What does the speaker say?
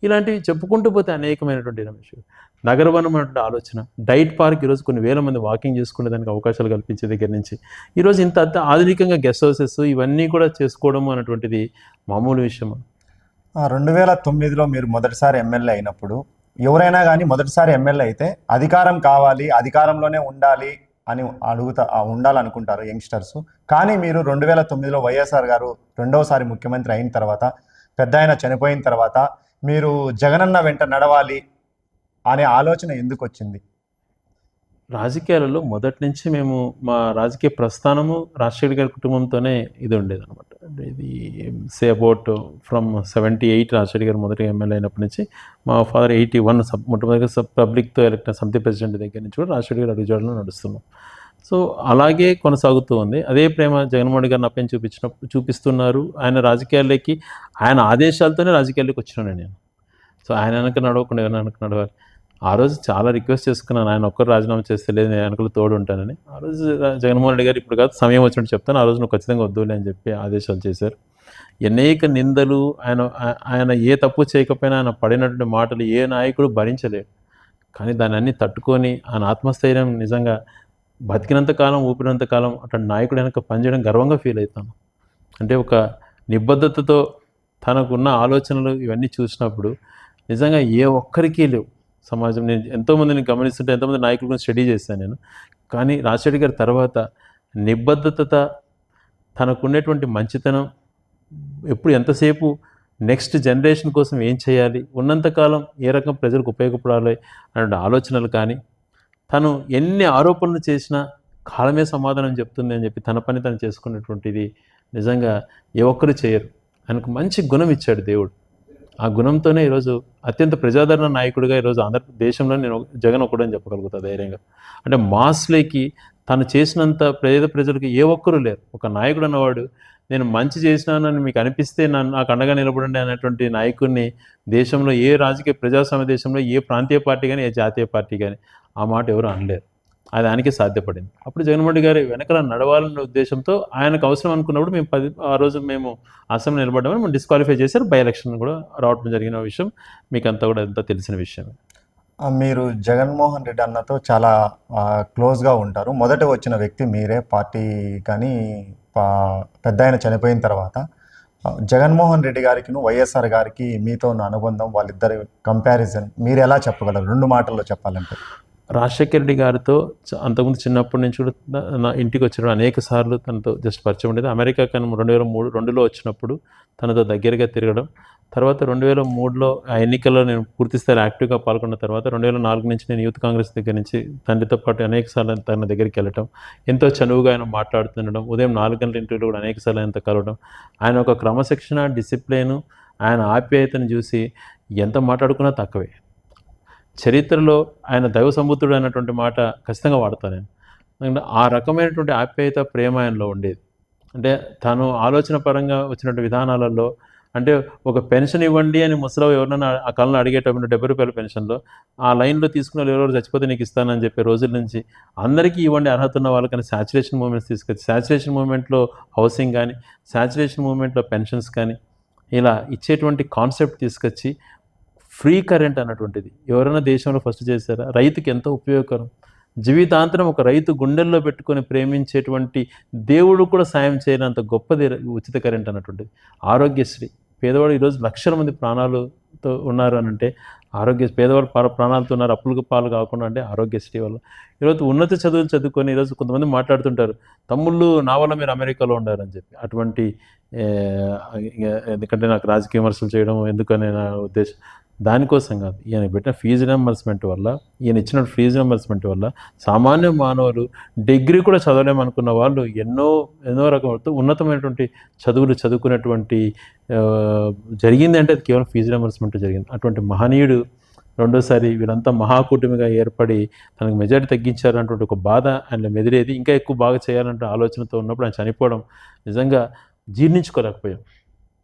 ఇలాంటివి చెప్పుకుంటూ పోతే అనేకమైనటువంటి రమేష్ నగరవనం అనే ఆలోచన, డైట్ పార్క్ ఈరోజు కొన్ని వేల మంది వాకింగ్ చేసుకునే దానికి అవకాశాలు కల్పించే దగ్గర నుంచి ఈరోజు ఇంత ఆధునికంగా గెస్ట్ హౌసెస్ ఇవన్నీ కూడా చేసుకోవడం అనేటువంటిది మామూలు విషయం. 2009లో మీరు మొదటిసారి ఎమ్మెల్యే అయినప్పుడు ఎవరైనా కానీ మొదటిసారి ఎమ్మెల్యే అయితే అధికారం కావాలి, అధికారంలోనే ఉండాలి అని ఉండాలనుకుంటారు యంగ్స్టర్స్. కానీ మీరు 2009లో వైఎస్ఆర్ గారు రెండవసారి ముఖ్యమంత్రి అయిన తర్వాత, పెద్ద ఆయన చనిపోయిన తర్వాత మీరు జగనన్న వెంట నడవాలి అనే ఆలోచన ఎందుకు వచ్చింది? రాజకీయాలలో మొదటి నుంచి మేము మా రాజకీయ ప్రస్థానము రాజశేఖర్ గారి కుటుంబంతోనే ఇది ఉండేదన్నమాట. ఇది సే అబౌట్ ఫ్రమ్ 78 రాజశేఖర్ గారు మొదటి ఎమ్మెల్యే అయినప్పటి నుంచి మా ఫాదర్ 81 మొట్టమొదటిగా పబ్లిక్తో ఎలక్ట్ సమితి ప్రెసిడెంట్ దగ్గర నుంచి కూడా రాజశేఖర్ గారు అడుగుజాడలో నడుస్తున్నాం. సో అలాగే కొనసాగుతూ ఉంది. అదే ప్రేమ జగన్మోహన్ గారిని అప్పని చూపిస్తున్నారు. ఆయన రాజకీయాల్లోకి ఆయన ఆదేశాలతోనే రాజకీయాల్లోకి వచ్చినాను నేను. సో ఆయన వెనక నడవకుండా ఎవరైనా వెనక నడవాలి. ఆ రోజు చాలా రిక్వెస్ట్ చేసుకున్నాను, ఆయన ఒక్కరు రాజీనామా చేస్తే లేదు నేను వెనకలు తోడు ఉంటానని. ఆ రోజు జగన్మోహన్ రెడ్డి గారు ఇప్పుడు కాదు సమయం వచ్చినట్టు చెప్తాను, ఆ రోజు నువ్వు ఖచ్చితంగా వద్దులే అని చెప్పి ఆదేశాలు చేశారు. అనేక నిందలు ఆయన ఏ తప్పు చేయకపోయినా ఆయన పడినటువంటి మాటలు ఏ నాయకుడు భరించలేడు. కానీ దాన్ని అన్నీ తట్టుకొని ఆయన ఆత్మస్థైర్యం నిజంగా బతికినంత కాలం ఊపినంత కాలం అటువంటి నాయకుడు వెనక పనిచేయడం గర్వంగా ఫీల్ అవుతాను. అంటే ఒక నిబద్ధతతో తనకున్న ఆలోచనలు ఇవన్నీ చూసినప్పుడు నిజంగా ఏ ఒక్కరికి లేవు సమాజం. నేను ఎంతోమందిని గమనిస్తుంటే ఎంతోమంది నాయకుల గురించి స్టడీ చేశాను నేను. కానీ రాజశేఖర్ గారి తర్వాత నిబద్ధత, తనకున్నటువంటి మంచితనం, ఎప్పుడు ఎంతసేపు నెక్స్ట్ జనరేషన్ కోసం ఏం చేయాలి, ఉన్నంతకాలం ఏ రకం ప్రజలకు ఉపయోగపడాలి అనే ఆలోచనలు కానీ, తను ఎన్ని ఆరోపణలు చేసినా కాలమే సమాధానం చెప్తుంది అని చెప్పి తన పని తను చేసుకున్నటువంటిది నిజంగా ఏ ఒక్కరు చేయరు. ఆయనకు మంచి గుణం ఇచ్చాడు దేవుడు. ఆ గుణంతోనే ఈరోజు అత్యంత ప్రజాదరణ నాయకుడిగా ఈరోజు దేశంలో నేను జగన్ ఒకడని చెప్పగలుగుతా ధైర్యంగా. అంటే మాస్లోకి తను చేసినంత పేద ప్రజలకు ఏ ఒక్కరూ లేరు. ఒక నాయకుడు అన్నవాడు నేను మంచి చేసినానని మీకు అనిపిస్తే నాకు అండగా నిలబడండి అనేటువంటి నాయకుడిని దేశంలో ఏ రాజకీయ ప్రజాస్వామ్య దేశంలో ఏ ప్రాంతీయ పార్టీ కానీ ఏ జాతీయ పార్టీ కానీ ఆ మాట ఎవరు అనలేరు. అది ఆయనకే సాధ్యపడింది. అప్పుడు జగన్మోహన్ రెడ్డి గారు వెనకాల నడవాలనే ఉద్దేశంతో ఆయనకు అవసరం అనుకున్నప్పుడు మేము ఆ రోజు మేము అసెంబ్లీ నిలబడ్డామని మేము డిస్క్వాలిఫై చేశారు. బై ఎలక్షన్ కూడా రావడం జరిగిన విషయం మీకు అంతా కూడా అంతా తెలిసిన విషయం. మీరు జగన్మోహన్ రెడ్డి అన్నతో చాలా క్లోజ్గా ఉంటారు. మొదట వచ్చిన వ్యక్తి మీరే పార్టీ. కానీ పెద్ద ఆయన చనిపోయిన తర్వాత జగన్మోహన్ రెడ్డి గారికి వైఎస్ఆర్ గారికి మీతో ఉన్న అనుబంధం, వాళ్ళిద్దరి కంపారిజన్ మీరు ఎలా చెప్పగలరు 2 మాటల్లో చెప్పాలంటే? రాజశేఖర్ రెడ్డి గారితో అంతకుముందు చిన్నప్పటి నుంచి కూడా నా ఇంటికి వచ్చినప్పుడు అనేక సార్లు తనతో జస్ట్ పరిచయం ఉండేది. అమెరికా కానీ 2002లో వచ్చినప్పుడు తనతో దగ్గరగా తిరగడం, తర్వాత 2003లో ఆ ఎన్నికల్లో నేను పూర్తిస్థాయి యాక్టివ్గా పాల్గొన్న తర్వాత 2004 నుంచి నేను యూత్ కాంగ్రెస్ దగ్గర నుంచి తండ్రితో పాటు అనేక సార్లు తన దగ్గరికి వెళ్ళటం, ఎంతో చనువుగా ఆయన మాట్లాడుతుండడం, ఉదయం 4 గంటల ఇంటర్వ్యూలో కూడా అనేక సార్లు ఆయనతో కలవడం, ఆయన ఒక క్రమశిక్షణ, డిసిప్లిను, ఆయన ఆప్యాయతను చూసి ఎంత మాట్లాడుకున్నా తక్కువే. చరిత్రలో ఆయన దైవ సంబుద్ధుడు అన్నటువంటి మాట ఖచ్చితంగా వాడతాను నేను. ఎందుకంటే ఆ రకమైనటువంటి ఆప్యాయత, ప్రేమ ఆయనలో ఉండేది. అంటే తను ఆలోచన పరంగా వచ్చినటువంటి విధానాలలో అంటే ఒక పెన్షన్ ఇవ్వండి అని ముసలివాళ్ళు ఎవరైనా ఆ కాలంలో అడిగేటప్పుడు 70 రూపాయల పెన్షన్లో ఆ లైన్లో తీసుకున్న వాళ్ళు ఎవరెవరు చచ్చిపోతే నీకు ఇస్తానని చెప్పే రోజుల నుంచి అందరికీ ఇవ్వండి అర్హత ఉన్న వాళ్ళకని శాచురేషన్ మూమెంట్స్ తీసుకొచ్చి, శాచురేషన్ మూమెంట్లో హౌసింగ్ కానీ, శాచురేషన్ మూమెంట్లో పెన్షన్స్ కానీ ఇలా ఇచ్చేటువంటి కాన్సెప్ట్ తీసుకొచ్చి ఫ్రీ కరెంట్ అన్నటువంటిది ఎవరైనా దేశంలో ఫస్ట్ చేశారా? రైతుకి ఎంతో ఉపయోగకరం. జీవితాంతరం ఒక రైతు గుండెల్లో పెట్టుకొని ప్రేమించేటువంటి దేవుడు కూడా సాయం చేయనంత గొప్పది ఉచిత కరెంట్ అన్నటువంటిది. ఆరోగ్యశ్రీ, పేదవాడు ఈరోజు లక్షల మంది ప్రాణాలతో ఉన్నారు అని అంటే పేదవాడు ప్రాణాలతో ఉన్నారు అప్పులకు పాలు కాకుండా అంటే ఆరోగ్యశ్రీ వల్ల. ఈరోజు ఉన్నత చదువులు చదువుకొని ఈరోజు కొంతమంది మాట్లాడుతుంటారు తమ్ముళ్ళు నా వల్ల మీరు అమెరికాలో ఉండారని చెప్పి. అటువంటి ఎందుకంటే నాకు రాజకీయ విమర్శలు చేయడం ఎందుకనే నా ఉద్దేశం. దానికోసం కాదు, ఈయన పెట్టిన ఫీజు రియంబర్స్మెంట్ వల్ల, ఈయన ఇచ్చిన ఫీజు రియంబర్స్మెంట్ వల్ల సామాన్య మానవులు డిగ్రీ కూడా చదవలేమనుకున్న వాళ్ళు ఎన్నో రకమైన ఉన్నతమైనటువంటి చదువులు చదువుకునేటువంటి జరిగింది అంటే అది కేవలం ఫీజు రియంబర్స్మెంట్ జరిగింది. అటువంటి మహనీయుడు రెండోసారి వీళ్ళంతా మహాకూటమిగా ఏర్పడి తనకు మెజారిటీ తగ్గించారన్నటువంటి ఒక బాధ ఆయన మెదిరేది. ఇంకా ఎక్కువ బాగా చేయాలంటే ఆలోచనతో ఉన్నప్పుడు ఆయన చనిపోవడం నిజంగా జీర్ణించుకోలేకపోయాం.